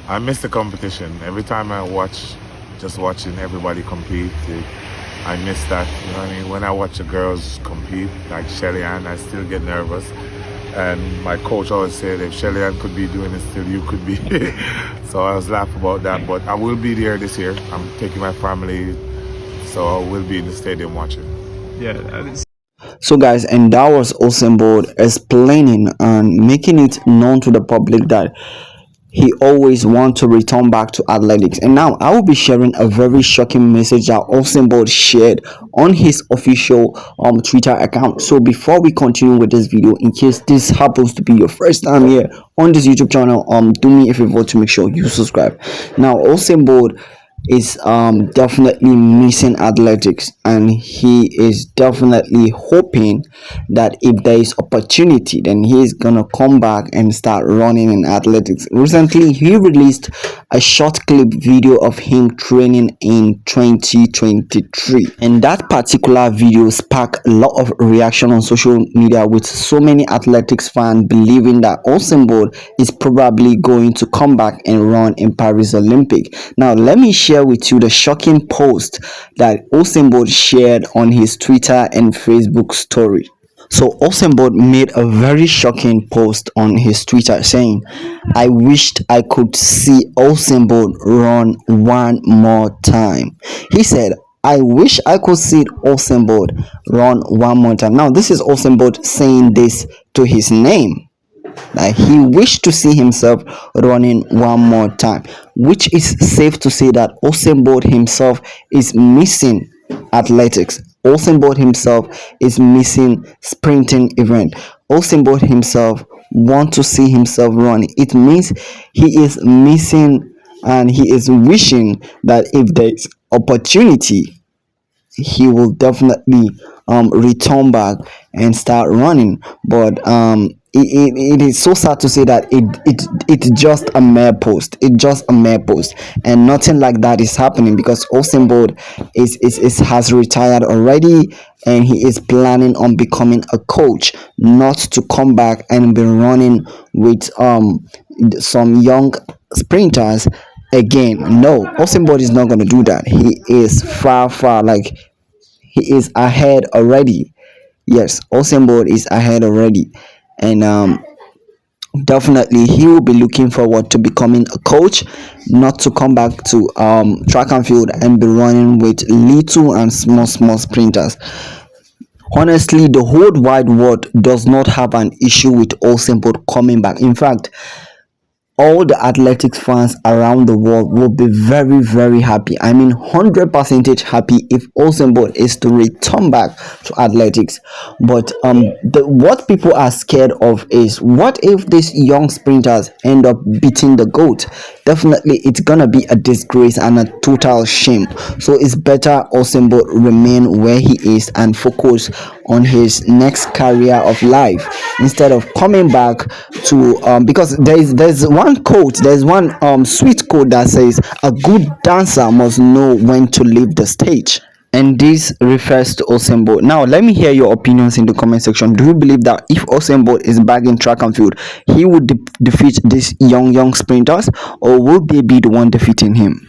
I miss the competition. Every time I watch, just watching everybody compete, I miss that. You know what I mean? When I watch the girls compete, like Shelly, I still get nervous. And my coach always said, if Shelly could be doing it still, you could be. So I was laughing about that. But I will be there this year. I'm taking my family, so I will be in the stadium watching. Yeah. So guys, and that was Usain Bolt explaining and making it known to the public that he always wants to return back to athletics. And now I will be sharing a very shocking message that Usain Bolt shared on his official Twitter account. So before we continue with this video, in case this happens to be your first time here on this YouTube channel, do me a favor to make sure you subscribe. Now Usain Bolt is definitely missing athletics, and he is definitely hoping that if there is opportunity, then he is gonna come back and start running in athletics. Recently he released a short clip video of him training in 2023, and that particular video sparked a lot of reaction on social media, with so many athletics fans believing that Usain Bolt is probably going to come back and run in Paris Olympic. Now let me share with you the shocking post that Usain Bolt shared on his Twitter and Facebook story. So Usain Bolt made a very shocking post on his Twitter saying, "I wished I could see Usain Bolt run one more time." He said, "I wish I could see Usain Bolt run one more time." Now this is Usain Bolt saying this to his name. Like he wished to see himself running one more time, which is safe to say that Usain Bolt himself is missing athletics. Usain Bolt himself is missing sprinting event. Usain Bolt himself want to see himself run. It means he is missing, and he is wishing that if there is opportunity, he will definitely return back and start running. But it is so sad to say that it's just a mere post. It's just a mere post, and nothing like that is happening, because Usain Bolt is has retired already, and he is planning on becoming a coach, not to come back and be running with some young sprinters again. No, Usain Bolt is not going to do that. He is far, like he is ahead already. Yes, Usain Bolt is ahead already, and definitely he will be looking forward to becoming a coach, not to come back to track and field and be running with little and small sprinters. Honestly, the whole wide world does not have an issue with Usain Bolt coming back. In fact, all the athletics fans around the world will be very happy. I mean 100% happy if Usain Bolt is to return back to athletics. But what people are scared of is, what if these young sprinters end up beating the GOAT? Definitely it's gonna be a disgrace and a total shame. So it's better Usain Bolt remain where he is and focus on his next career of life, instead of coming back to because there's one sweet quote that says, "A good dancer must know when to leave the stage." And this refers to Usain Bolt. Now let me hear your opinions in the comment section. Do you believe that if Usain Bolt is back in track and field, he would defeat these young sprinters, or will they be the one defeating him?